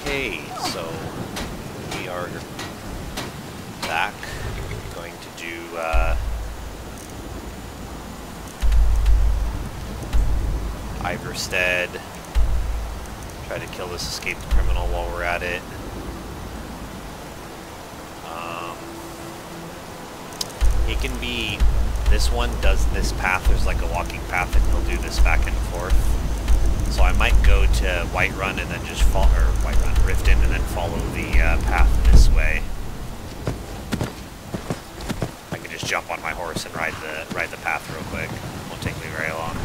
Okay, so we are back. Going to do Ivarstead. Try to kill this escaped criminal while we're at it. He can be. This one does this path. There's like a walking path, and he'll do this back and forth. So I might go to Whiterun and then just follow, or Riften and then follow the path this way. I can just jump on my horse and ride the path real quick. Won't take me very long.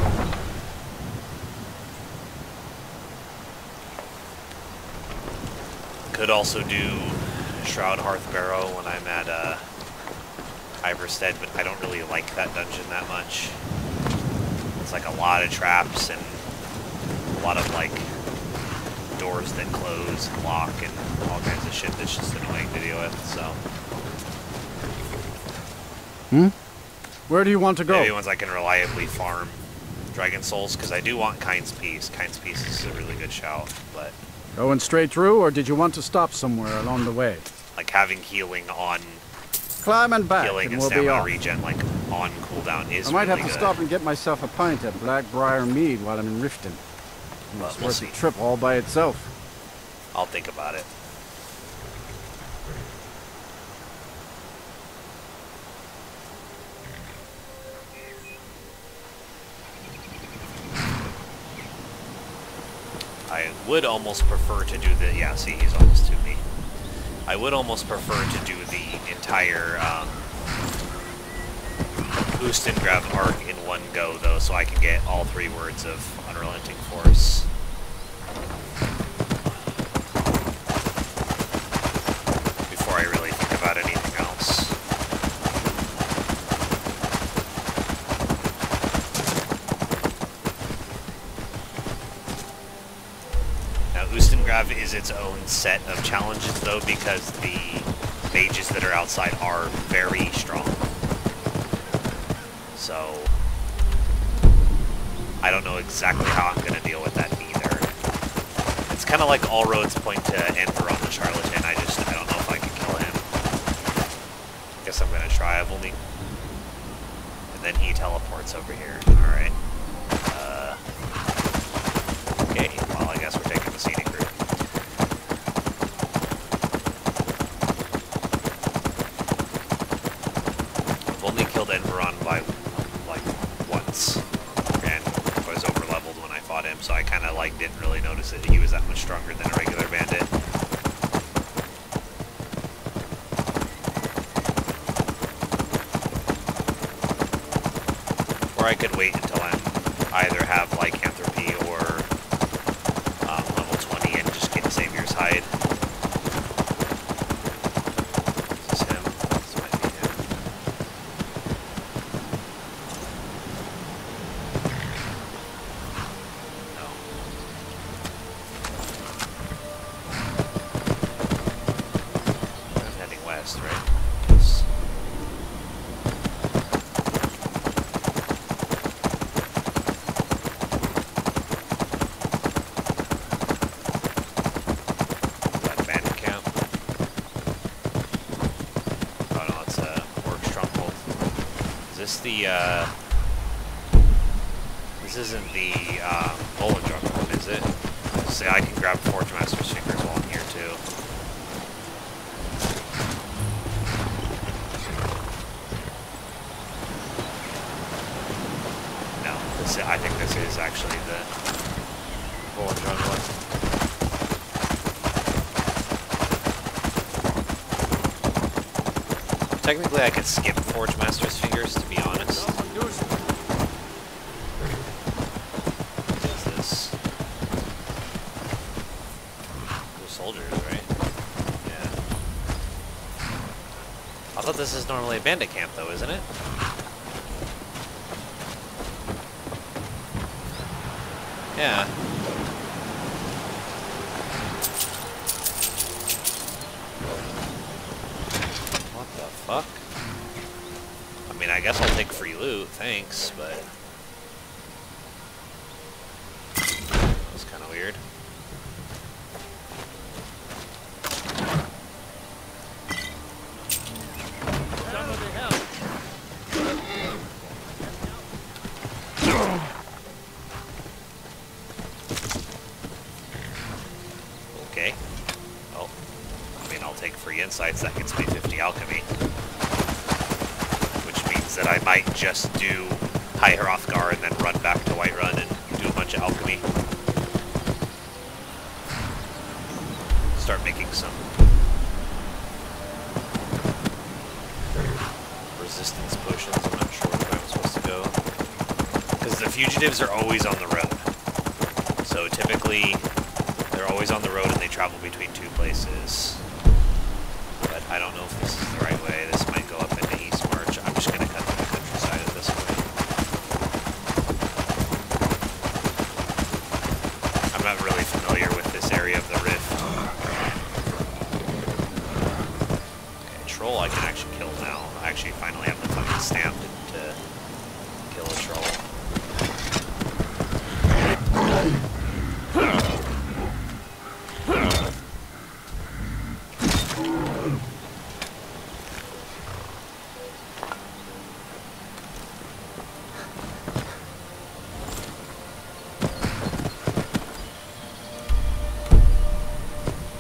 Could also do Shroud Hrothgar when I'm at Ivarstead, but I don't really like that dungeon that much. It's like a lot of traps and a lot of like doors that close and lock and all kinds of shit that's just annoying to deal with, so. Where do you want to go? Maybe once I can reliably farm Dragon Souls, because I do want Kind's Peace. Kind's Peace is a really good shout, but... Going straight through, or did you want to stop somewhere along the way? Like having healing on... Climb and back, healing and and we'll be stamina off. regen, like, on cooldown is I might really have to good. stop and get myself a pint at Blackbriar Mead while I'm in Riften. It's We'll worth see. the trip all by itself. I'll think about it. I would almost prefer to do the... Yeah, see, he's almost to me. I would almost prefer to do the entire Ustengrav arc in one go, though, so I can get all 3 words of Unrelenting Force. Before I really think about anything else. Now, Ustengrav is its own set of challenges, though, because the mages that are outside are very strong. So, I don't know exactly how I'm going to deal with that either. It's kind of like all roads point to Enveron the Charlatan. I don't know if I can kill him. Guess I'm going to try. I've only... And then he teleports over here. Alright. Okay, well, I guess we're taking the scenic route. I've only killed Enveron by, like, once. And I was over-leveled when I fought him, so I kind of, like, didn't really notice that he was that much stronger than a regular bandit. Or I could wait until I'm either have lycanthropy or level 20 and just get Savior's Hide. Is this him? This might be him. No. I'm heading west, right? Yes. This isn't the Bolindrug one, is it? See, I can grab Forge Master's Fingers while I'm here too. No, I think this is actually the Bolindrug one. Technically, I could skip Forge Master's Fingers, to be honest. What is this? They're soldiers, right? Yeah. I thought this is normally a bandit camp, though, isn't it? Yeah. Fuck. I mean, I guess I'll take free loot, thanks, but... That was kind of weird. sites, that gets me 50 alchemy. Which means that I might just do High Hrothgar and then run back to Whiterun and do a bunch of alchemy. Start making some resistance potions. I'm not sure where I'm supposed to go. Because the fugitives are always on the road. So typically, they're always on the road and they travel between two places. But I don't know if this is the right way. This might go up into East March. I'm just going to cut through the countryside at this point. I'm not really familiar with this area of the rift. Okay, troll I can actually kill now. I actually finally have the fucking stamp to kill a troll.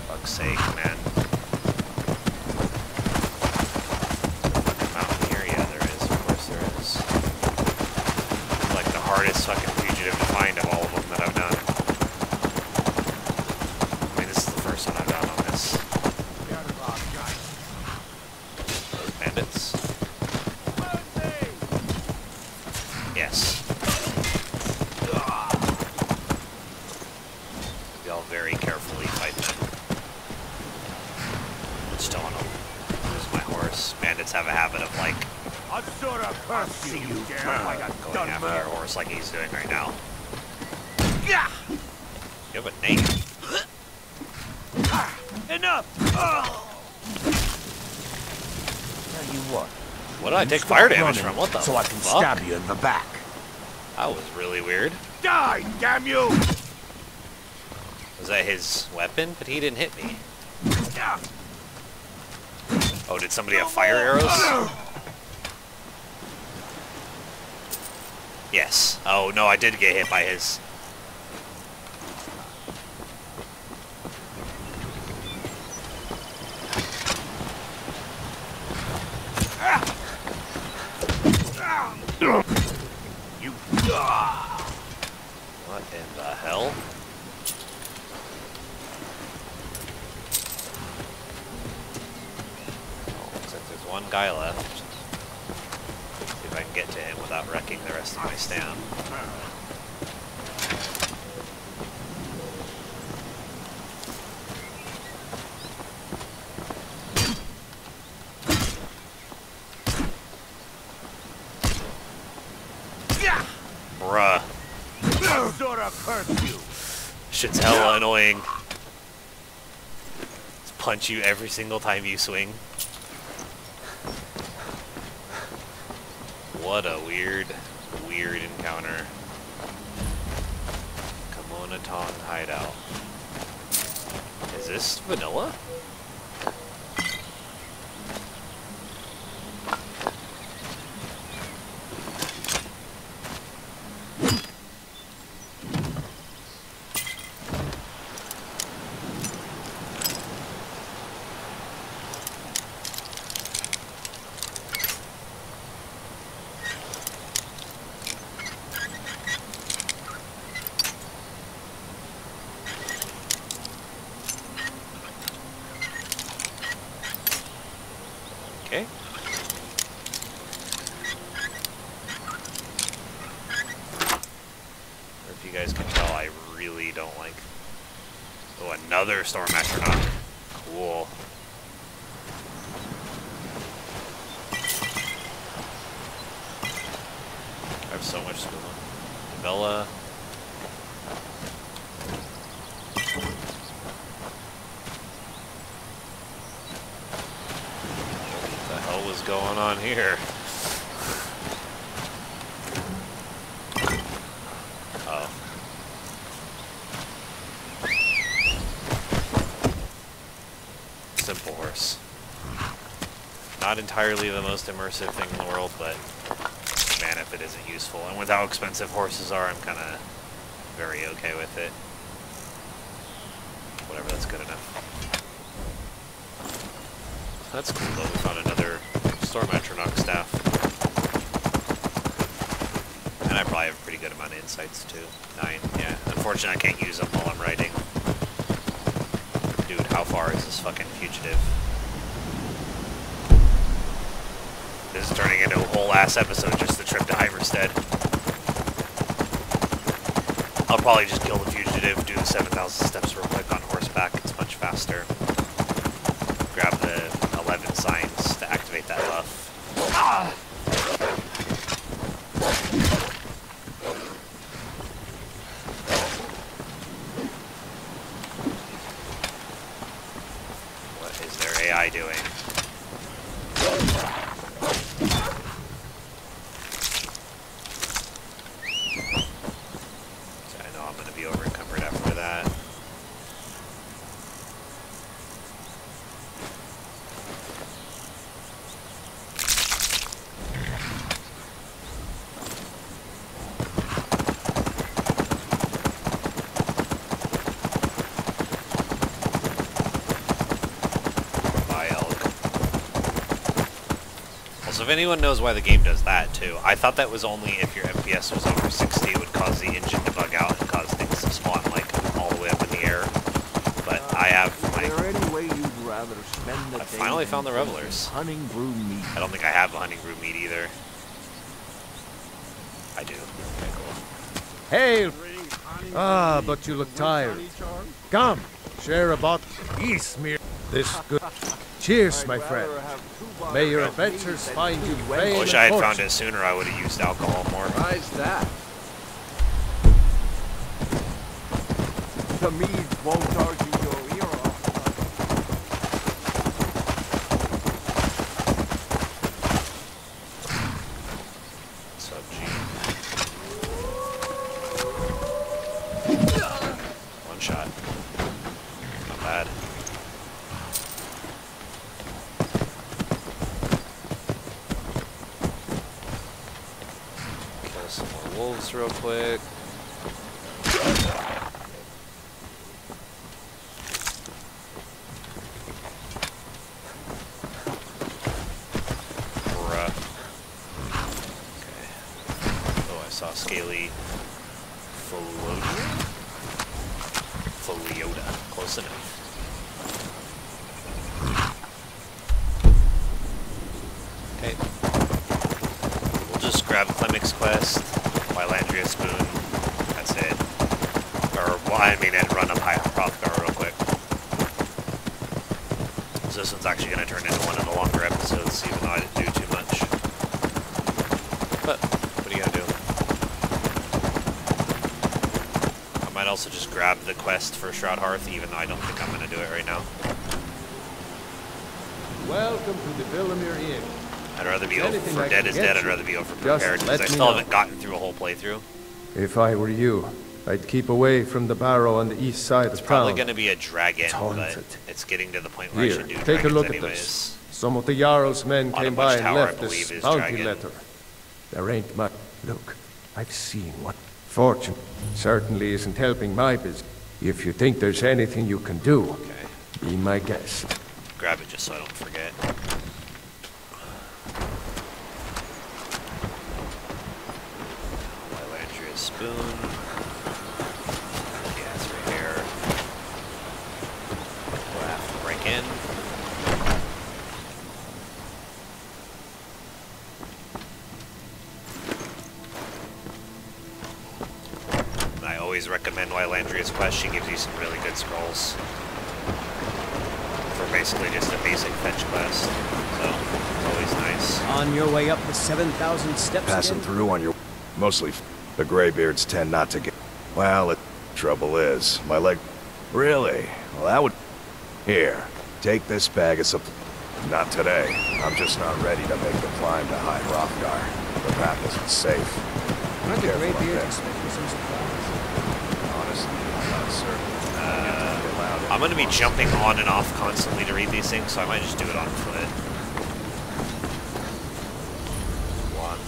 Fuck's sake, man. Mountain here? Yeah, there is. Of course there is. It's like the hardest fucking fugitive to find of all of them that I've done. I mean, this is the first one I've done on this. Those bandits? Yes. We all very carefully fight them. I just don't want to lose my horse. Bandits have a habit of, like, going after your horse like he's doing right now. You have a name. Enough! Tell you what. What did I take fire damage from? What the So I can fuck? stab you in the back. That was really weird. Die, damn you! Was that his weapon? But he didn't hit me. Oh, did somebody have fire arrows? Yes. Oh, no, I did get hit by his. You. What in the hell? Oh, looks like there's one guy left. See if I can get to him without wrecking the rest of my stam. Bruh. Sort of curse you. Shit's hella annoying. Just punch you every single time you swing. What a weird encounter. Camonna Tong Hideout. Is this vanilla? Okay. Or if you guys can tell, I really don't like... Oh, another Storm Astronaut. Cool. I have so much school. Bella. What the hell was going on here? Oh. Simple horse. Not entirely the most immersive thing in the world, but man, if it isn't useful. And with how expensive horses are, I'm kind of very okay with it. Whatever, that's good enough. That's cool though, we found another Storm Atronach staff. And I probably have a pretty good amount of insights too. 9, yeah. Unfortunately I can't use them while I'm writing. Dude, how far is this fucking fugitive? This is turning into a whole ass episode, just the trip to Ivarstead. I'll probably just kill the fugitive, do the 7,000 steps real quick on horseback, it's much faster. Grab the 11 signs to activate that buff. What is their AI doing? I know I'm going to be over encumbered after that. So if anyone knows why the game does that too, I thought that was only if your FPS was over 60, it would cause the engine to bug out and cause things to spawn like all the way up in the air. But I have like, Is there any way you'd rather spend the I day finally found the revelers. hunting brew meat? I don't think I have a hunting brew meat either. I do. Okay, cool. Hail! Ah, but you look tired. Come, share a bottle. Eastmere. This good. Cheers, my friend. May your adventures find you I fame wish and I had fortune. found it sooner, I would have used alcohol more. Why's that? The mead won't argue your ear off. What's up, G? One shot. Not bad. Kill some more wolves real quick. Bruh. Okay. Oh, I saw scaly Foliota. Close enough. Okay. We'll just grab Clemic's quest, Wylandria Spoon. That's it. Or, well, I mean, and run up Hrothgar real quick. So this one's actually going to turn into one of the longer episodes, even though I didn't do too much. But, what are you going to do? I might also just grab the quest for Shroud Hearth, even though I don't think I'm going to do it right now. Welcome to the Villamere Inn. I'd rather be Anything over I Dead can is get Dead, I'd you, rather be over just Prepared, because let I me still know. haven't gotten through a whole playthrough. If I were you, I'd keep away from the barrow on the east side It's of probably town. going to be a dragon, It's but haunted. it's getting to the point where I Here, should do take a dragons look at anyways. this. Some of the Jarl's men On a came by and watchtower, I left believe, this is bounty dragon. letter. There ain't much. Look, I've seen what. Fortune certainly isn't helping my business. If you think there's anything you can do, Okay, be my guest. grab it just so I don't forget. Wylandria Spoon. Yeah, it's right here. We'll have to break in. I always recommend Wylandria's quest. She gives you some really good scrolls for basically just a basic fetch quest. So, it's always nice. On your way up the 7,000 steps Passing again? through on your... Mostly the Greybeards tend not to get... Well, the trouble is, my leg... Really? Well, that would... Here, take this bag of supplies. Not today. I'm just not ready to make the climb to High Hrothgar. The path isn't safe. Aren't the Careful up Greybeards there. expecting some surprise? Honestly, I'm not certain. I'm going to be jumping on and off constantly to read these things, so I might just do it on foot. One.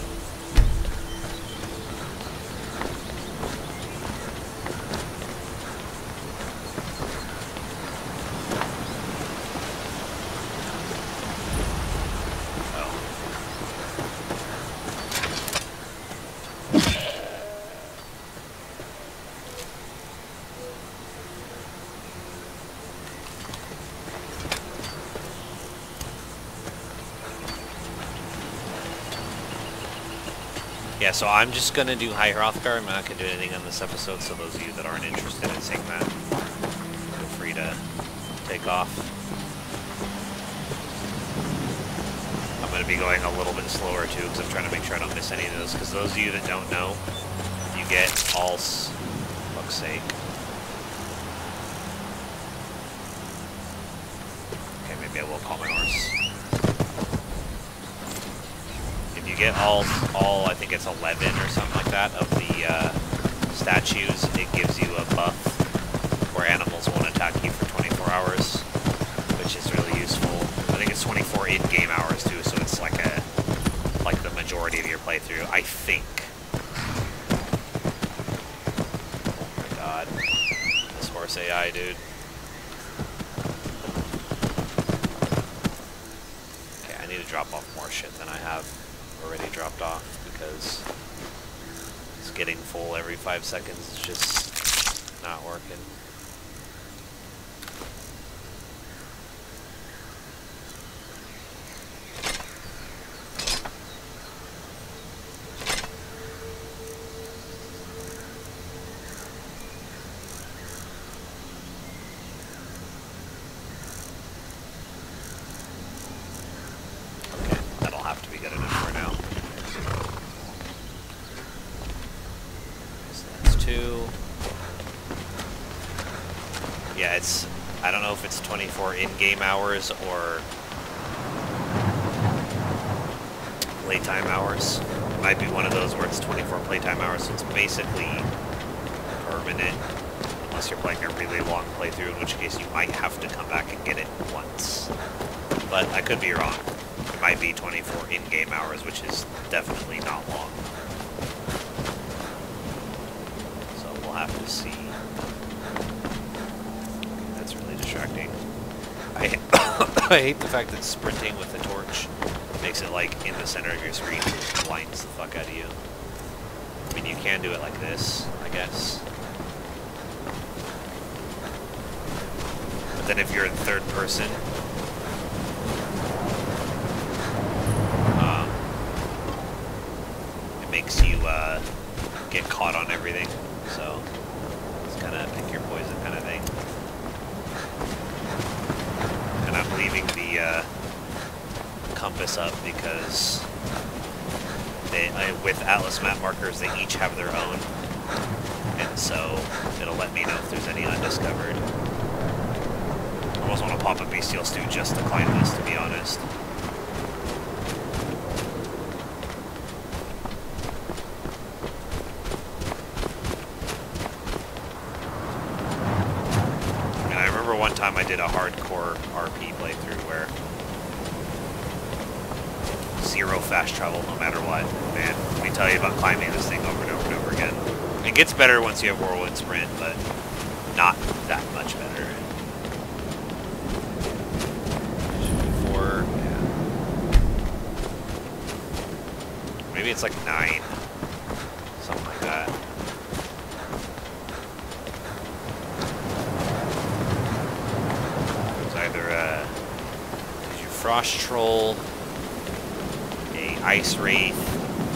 Yeah, so I'm just gonna do High Hrothgar. I'm not gonna do anything on this episode, so those of you that aren't interested in seeing that, feel free to take off. I'm gonna be going a little bit slower too, because I'm trying to make sure I don't miss any of those, because those of you that don't know, you get all... fuck's sake. Okay, maybe I will call my horse. If you get all I think it's 11 or something like that of the statues, it gives you a buff where animals won't attack you for 24 hours, which is really useful. I think it's 24 in-game hours too, so it's like the majority of your playthrough, I think. Oh my god. This horse AI, dude. Okay, I need to drop off more shit than I have already dropped off, because it's getting full every 5 seconds. It's just not working. Okay, that'll have to be good enough for now. So that's 2. Yeah, it's... I don't know if it's 24 in-game hours or playtime hours. It might be one of those where it's 24 playtime hours, so it's basically permanent, unless you're playing a really long playthrough, in which case you might have to come back and get it once. But I could be wrong. It might be 24 in-game hours, which is definitely not long. So we'll have to see. That's really distracting. I hate the fact that sprinting with the torch makes it like in the center of your screen, and blinds the fuck out of you. I mean, you can do it like this, I guess. But then if you're in third person, it makes you get caught on everything. So it's kind of pick your poison kind of thing. And I'm leaving the compass up because with Atlas map markers, they each have their own, and so it'll let me know if there's any undiscovered. I almost want to pop a bestial stew just to climb this, to be honest. I mean, I remember one time I did a hardcore RP playthrough where 0 fast travel no matter what. Man, let me tell you about climbing this thing over and over and over again. It gets better once you have whirlwind sprint, but not that much better. 4, yeah. Maybe it's like 9. Something like that. It's either your frost troll, ice wraith,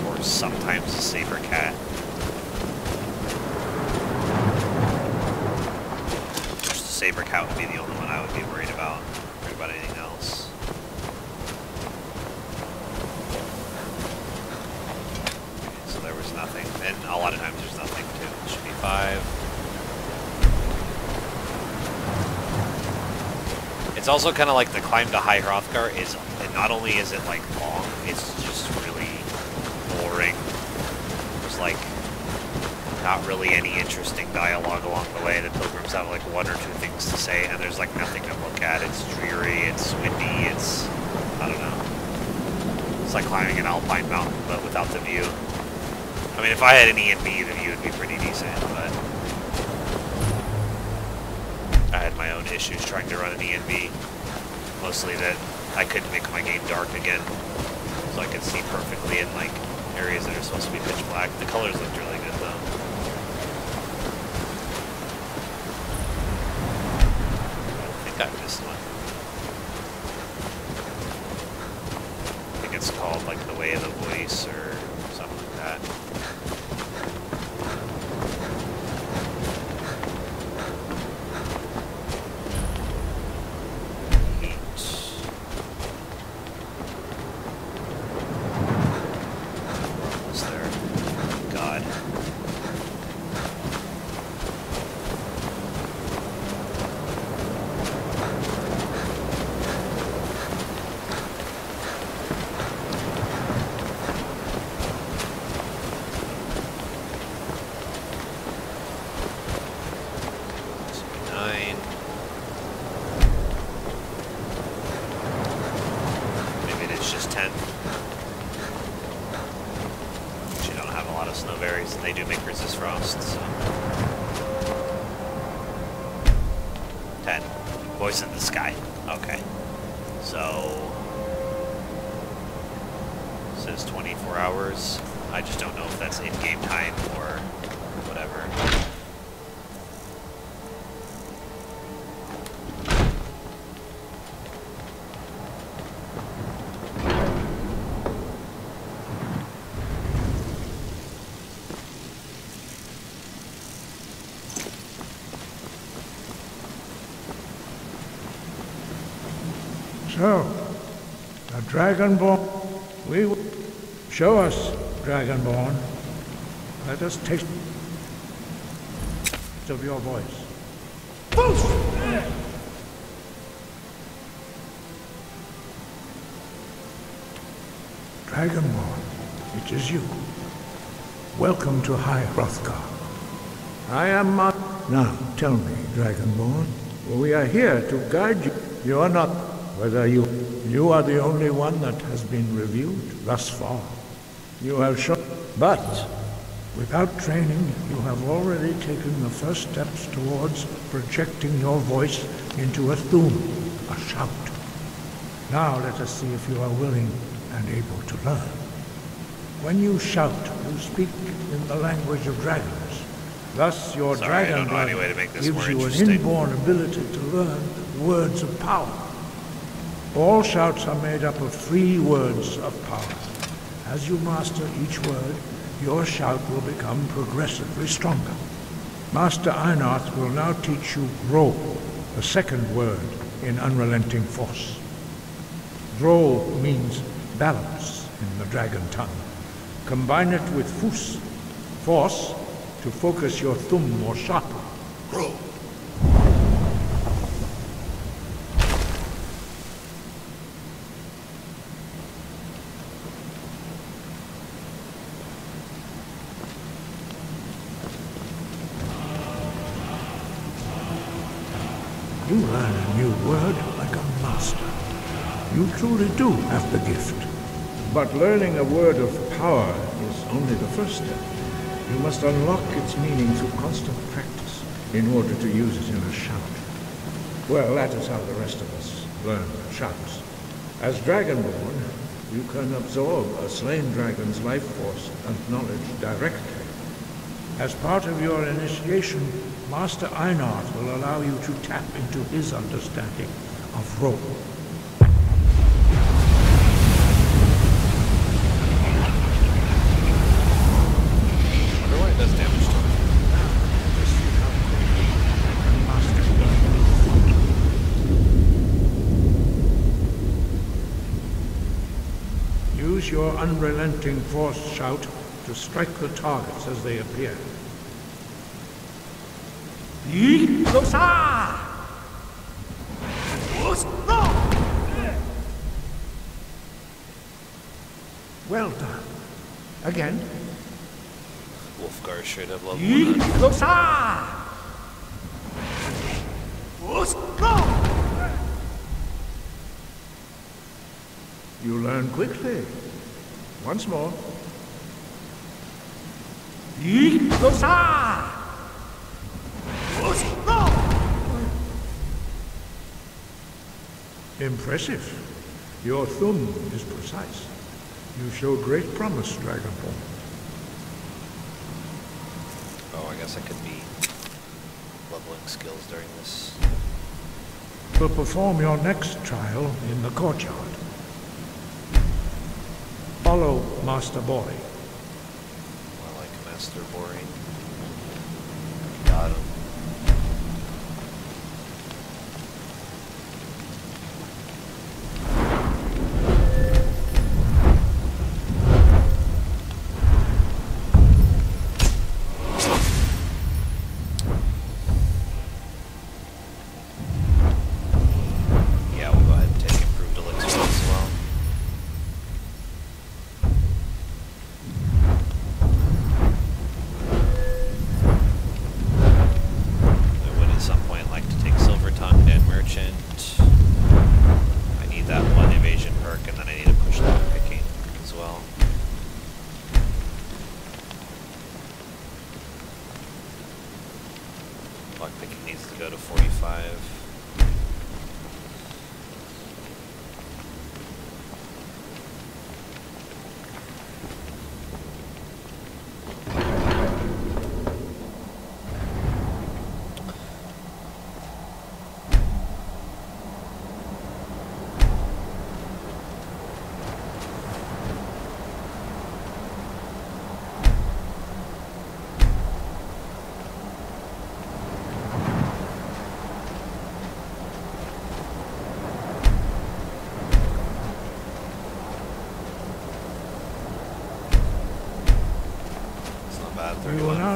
or sometimes a saber cat. Just the saber cat would be the only one I would be worried about. Worried about anything else. Okay, so there was nothing, and a lot of times there's nothing too. It should be 5. It's also kind of like the climb to High Hrothgar is, and not only is it like long, it's just really boring. There's like not really any interesting dialogue along the way. The pilgrims have like 1 or 2 things to say, and there's like nothing to look at. It's dreary, it's windy, it's, I don't know. It's like climbing an alpine mountain, but without the view. I mean, if I had an E&B, the view would be pretty decent, but I had my own issues trying to run an E&B. Mostly that I couldn't make my game dark again, so I could see perfectly in like areas that are supposed to be pitch black. The colors looked really good though. I think I missed one. I think it's called like the Way of the Voice or something like that. Voice in the sky. Okay. So... it says 24 hours. I just don't know if that's in-game time or whatever. So, a Dragonborn. Show us, Dragonborn. Let us taste of your voice. Dragonborn, it is you. Welcome to High Hrothgar. I am Now, tell me, Dragonborn, we are here to guide you. You are not. Whether you are the only one that has been reviewed thus far. You have shown, but without training, you have already taken the first steps towards projecting your voice into a thum, a shout. Now let us see if you are willing and able to learn. When you shout, you speak in the language of dragons. Thus, your dragon blood gives you an inborn ability to learn words of power. All shouts are made up of 3 words of power. As you master each word, your shout will become progressively stronger. Master Einarth will now teach you Ro, the second word in Unrelenting Force. Ro means balance in the dragon tongue. Combine it with Fus, force, to focus your thumb more sharply. Ro. You learn a new word like a master. You truly do have the gift. But learning a word of power is only the first step. You must unlock its meaning through constant practice in order to use it in a shout. Well, that is how the rest of us learn shouts. As Dragonborn, you can absorb a slain dragon's life force and knowledge directly. As part of your initiation, Master Einarth will allow you to tap into his understanding of Ro. I wonder why it does damage to him. Use your unrelenting force shout to strike the targets as they appear. Well done. Again. Hrothgar should have level 1. You learn quickly. Once more. Impressive. Your thumb is precise. You show great promise, Dragonborn. Oh, I guess I could be leveling skills during this. We'll perform your next trial in the courtyard. Follow Master Boy. I like Master Boring. Got him. Lockpicking needs to go to 45.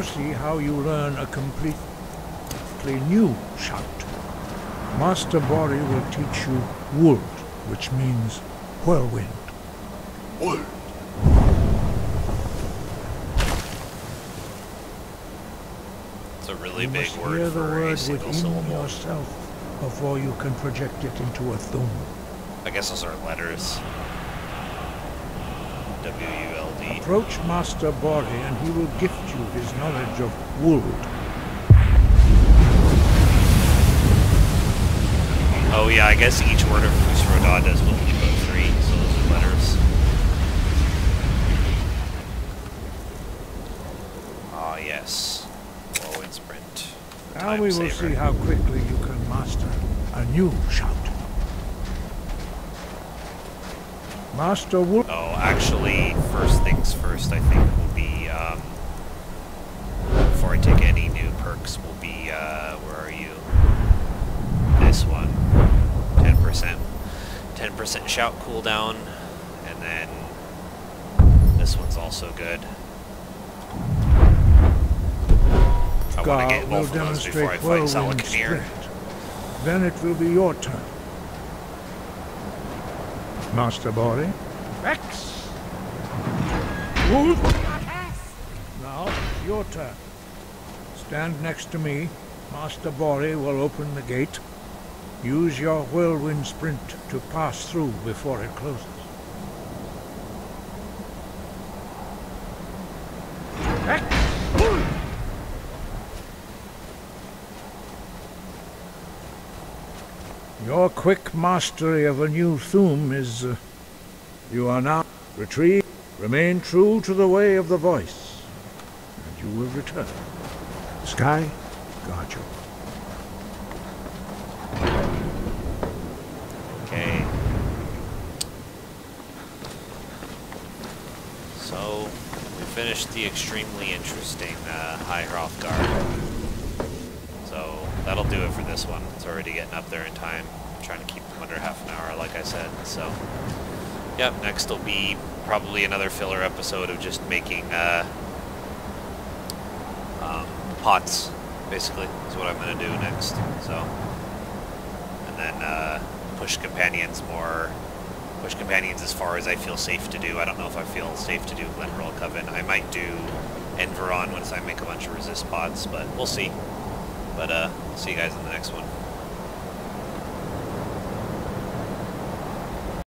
now see how you learn a completely new shout. Master Bori will teach you Wold, which means whirlwind. Wood. It's a really You big must word hear the for a word single within syllable. yourself before you can project it into a thum. I guess those are letters. W-U-L-D. Approach Master Bori and he will gift you his knowledge of Wold. Oh yeah, I guess each word of Hrothgar does what we put 3, so those are letters. Ah yes. Whirlwind sprint. Now Time we will saver. see how quickly you can master a new shout. Master Wold. Oh, actually, first things first, I think, will be, before I take any new perks, will be, where are you? This one. 10%. 10% shout cooldown, and then this one's also good. I want to get will both of those before I demonstrate fight whirlwind Salakanir. sprint. Then it will be your turn. Master Bori. Rex! Wold! Now it's your turn. Stand next to me. Master Bori will open the gate. Use your whirlwind sprint to pass through before it closes. Rex! Your quick mastery of a new thum is... you are now... Retrieve. Remain true to the way of the voice, and you will return. Sky, guard you. Okay. So, we finished the extremely interesting High Hrothgar. So, that'll do it for this one. It's already getting up there in time. I'm trying to keep them under half an hour, like I said. So, yep, next will be probably another filler episode of just making pots, basically, is what I'm going to do next. So, and then push companions more. Push companions as far as I feel safe to do. I don't know if I feel safe to do Glenroll Coven. I might do Enveron once I make a bunch of resist pots, but we'll see. But see you guys in the next one.